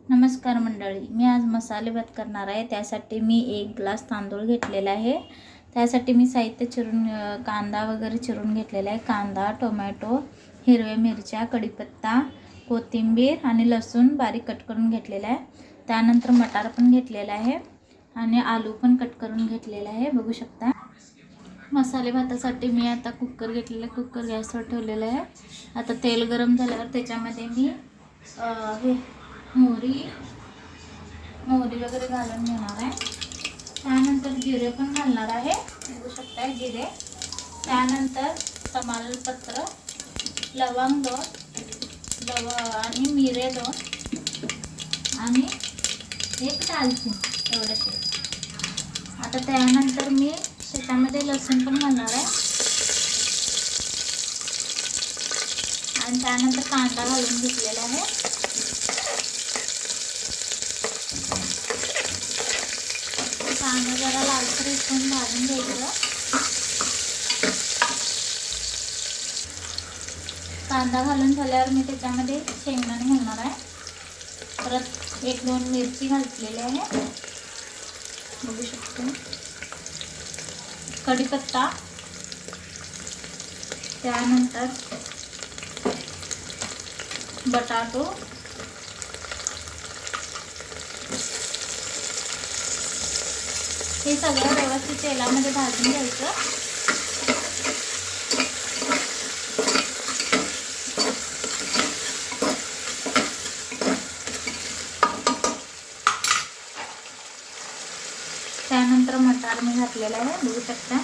नमस्कार मंडळी, मी आज मसाले भात करणार आहे. त्यासाठी मी 1 ग्लास तांदूळ घेतलेला आहे. त्यासाठी मी साहित्य चिरून कांदा वगैरे चिरून घेतलेला आहे. कांदा, टोमॅटो, हिरव्या मिरच्या, कढीपत्ता, कोथिंबीर आणि लसूण बारीक कट करून घेतलेला आहे. त्यानंतर मटार पण घेतलेला आहे आणि आलू पण कट करून घेतलेला आहे, बघू शकता. मसाले भातासाठी मी आता कुकर घेतलेला आहे. कुकर गॅसवर ठेवलेला आहे. आता तेल गरम झाल्यावर त्याच्यामध्ये मी हे मोहरी वगैरे घालून घेणार आहे. त्यानंतर जिरे पण घालणार आहे, बघू शकता जिरे. त्यानंतर तमालपत्र, लवंग 2 आणि मिरे 2 आणि 1 दालचिनी, एवढंच. आता त्यानंतर मी त्याच्यामध्ये लसूण पण घालणार आहे आणि त्यानंतर कांदा घालून घेतलेला आहे. कांदा जरा लालसर इथून भाजून घ्यायचं. कांदा घालून झाल्यावर मी त्याच्यामध्ये शेंगदाणे घालणार आहे. परत 1-2 मिरची घातलेली आहे, बघू शकतो. कढीपत्ता, त्यानंतर बटाटो, हे सगळं व्यवस्थित तेलामध्ये भाजून घ्यायचं. त्यानंतर मटार मी घातलेला आहे, बघू शकता.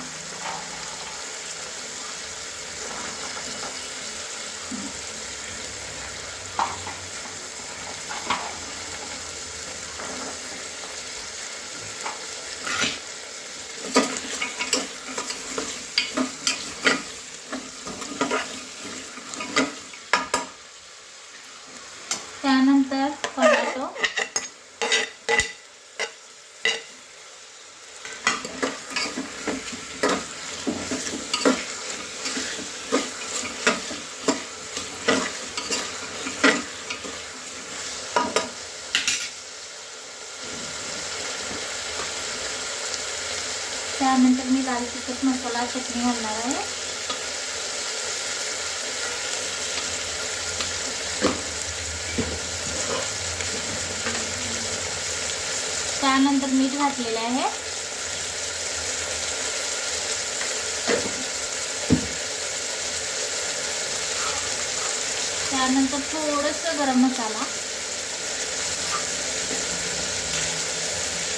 त्यानंतर टोमॅटो, त्यानंतर मी लाल तिखट मसाला चटणी घालणार आहे. त्यानंतर मीठ घातलेले आहे. त्यानंतर थोडंसं गरम मसाला,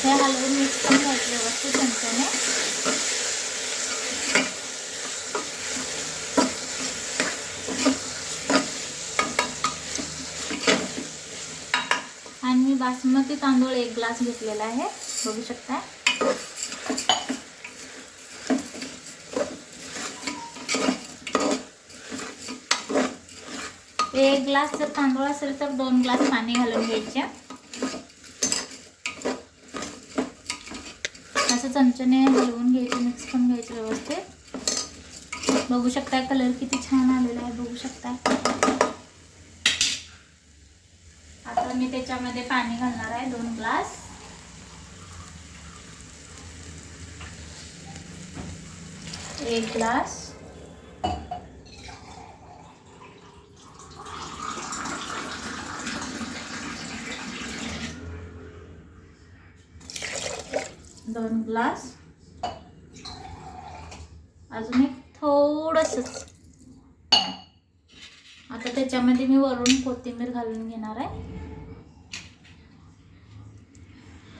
हे हलवून मिक्स करून घ्यायचं व्यवस्थित चमच्याने. आणि मी बासमती तांदूळ 1 ग्लास घेतलेला आहे, बघू शकता. 1 ग्लास जर तांदूळ असेल तर 2 ग्लास पाणी घालून घ्यायचे. असं चमच्याने हलवून घ्यायचं, मिक्स करून घ्यायचं व्यवस्थित. बघू शकता कलर किती छान आलेला आहे, बघू शकता. आता मी त्याच्यामध्ये पाणी घालणार आहे 2 ग्लास. एक ग्लास, दोन ग्लास, अजून एक थोडंसंच. आता त्याच्यामध्ये मी वरून कोथिंबीर घालून घेणार आहे.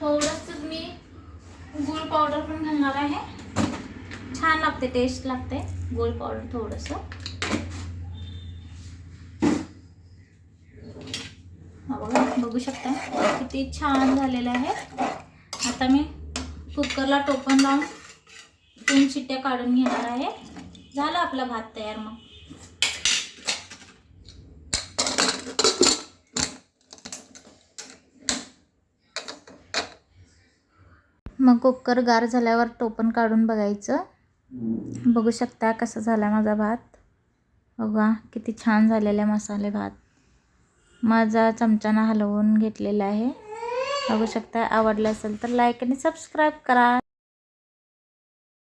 थोडंसं मी गूळ पावडर पण घालणार आहे, छान लागते, टेस्ट लागते गूळ पावडर थोडंसं. बघू शकता किती छान झालेलं आहे. आता मी कुकरला टोपण लावून 3 शिट्ट्या काढून घेणार आहे. झाला आपला भात तयार. मग कुकर गार झाल्यावर टोपण काढून बघायचं. बघू शकता कसा झाला माझा भात. बघा किती छान झालेला मसाले भात. माझा चमच्यानं हलवून घेतलेला आहे. बघू शकता. आवडलं असेल तर लाईक आणि सबस्क्राईब करा.